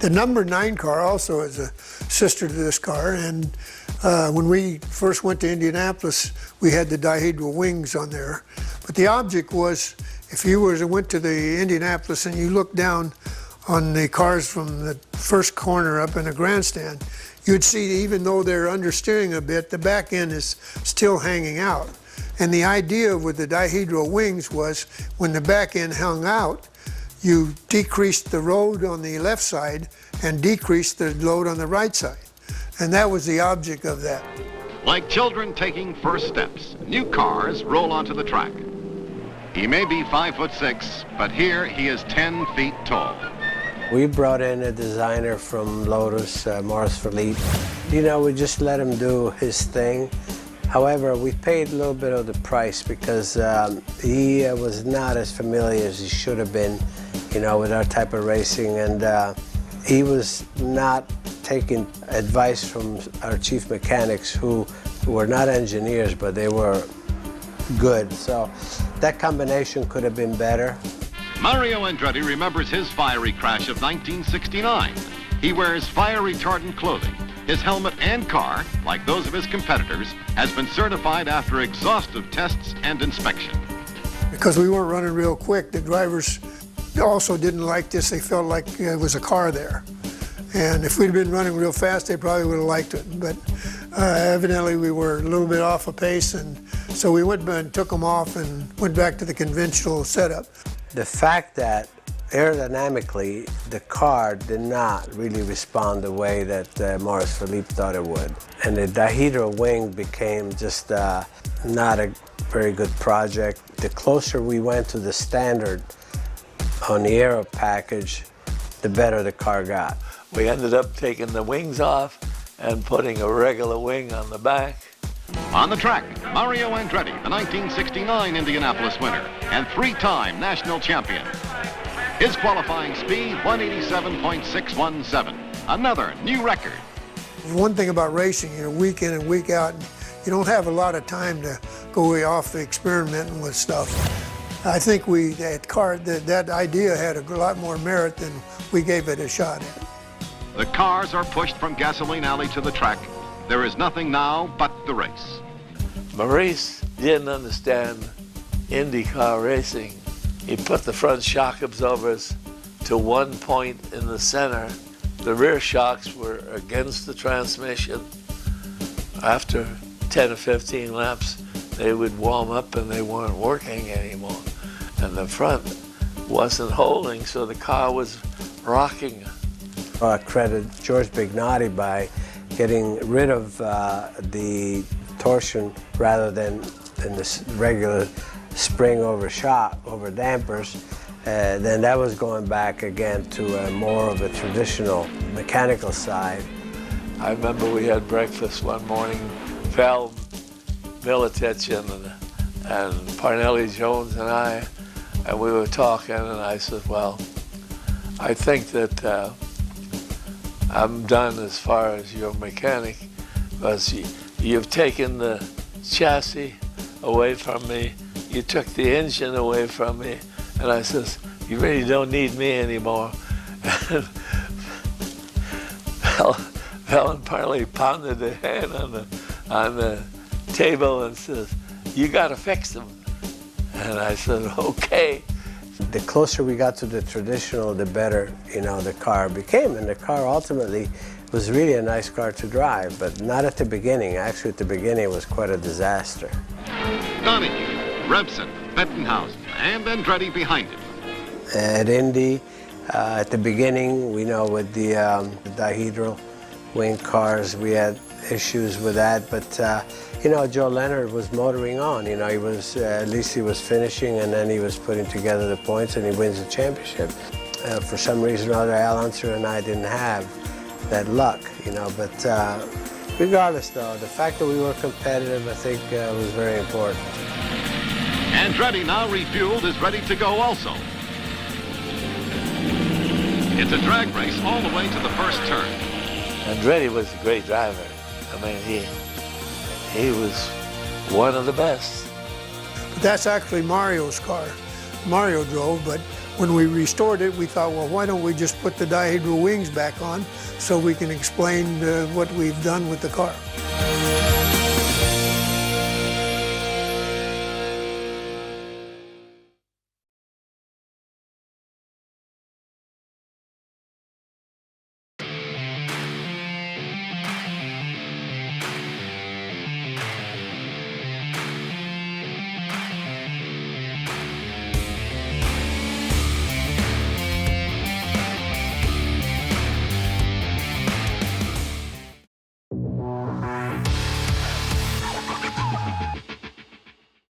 The number 9 car also is a sister to this car, and when we first went to Indianapolis, we had the dihedral wings on there. But the object was, if you went to the Indianapolis and you looked down on the cars from the first corner up in the grandstand, you'd see, even though they're understeering a bit, the back end is still hanging out. And the idea with the dihedral wings was, when the back end hung out, you decreased the load on the left side and decreased the load on the right side. And that was the object of that. Like children taking first steps, new cars roll onto the track. He may be 5'6", but here he is 10 feet tall. We brought in a designer from Lotus, Maurice Phillippe. You know, we just let him do his thing. However, we paid a little bit of the price because he was not as familiar as he should have been, you know, with our type of racing, and he was not taking advice from our chief mechanics, who were not engineers, but they were good. So that combination could have been better. Mario Andretti remembers his fiery crash of 1969. He wears fire retardant clothing. His helmet and car, like those of his competitors, has been certified after exhaustive tests and inspection. Because we weren't running real quick, the drivers also didn't like this. They felt like there was a car there. And if we'd been running real fast, they probably would have liked it. But evidently we were a little bit off a pace, and so we went and took them off and went back to the conventional setup. The fact that aerodynamically, the car did not really respond the way that Maurice Phillippe thought it would. And the dihedral wing became just not a very good project. The closer we went to the standard on the aero package, the better the car got. We ended up taking the wings off and putting a regular wing on the back. On the track, Mario Andretti, the 1969 Indianapolis winner and 3-time national champion. His qualifying speed, 187.617, another new record. One thing about racing, you know, week in and week out, you don't have a lot of time to go way off experimenting with stuff. I think that idea had a lot more merit than we gave it a shot at. The cars are pushed from Gasoline Alley to the track. There is nothing now but the race. Maurice didn't understand IndyCar racing. He put the front shock absorbers to one point in the center. The rear shocks were against the transmission. After 10 or 15 laps, they would warm up and they weren't working anymore. And the front wasn't holding, so the car was rocking. I credit George Bignotti by getting rid of the torsion rather than the regular spring over shock, over dampers. Then that was going back again to more of a traditional mechanical side. I remember we had breakfast one morning, Vel Miletich and Parnelli Jones and we were talking, and I said, well, I think that I'm done as far as your mechanic, because you've taken the chassis away from me, you took the engine away from me, and I says, you really don't need me anymore. And Vel and Parnelli pounded their hand on the table and says, you gotta fix them. And I said, okay. The closer we got to the traditional, the better, you know, the car became. And the car ultimately was really a nice car to drive, but not at the beginning. Actually, at the beginning, it was quite a disaster. Donahue, Rebson, Bettenhausen, and Andretti behind him. At Indy, at the beginning, we know with the dihedral wing cars, we had issues with that, but you know, Joe Leonard was motoring on. You know, he was, at least he was finishing, and then he was putting together the points, and he wins the championship. For some reason or other, Al Unser and I didn't have that luck, you know, but regardless though, the fact that we were competitive, I think was very important. Andretti, now refueled, is ready to go also. It's a drag race all the way to the first turn. Andretti was a great driver. I mean, he was one of the best. But that's actually Mario's car. Mario drove, but when we restored it, we thought, well, why don't we just put the dihedral wings back on so we can explain what we've done with the car.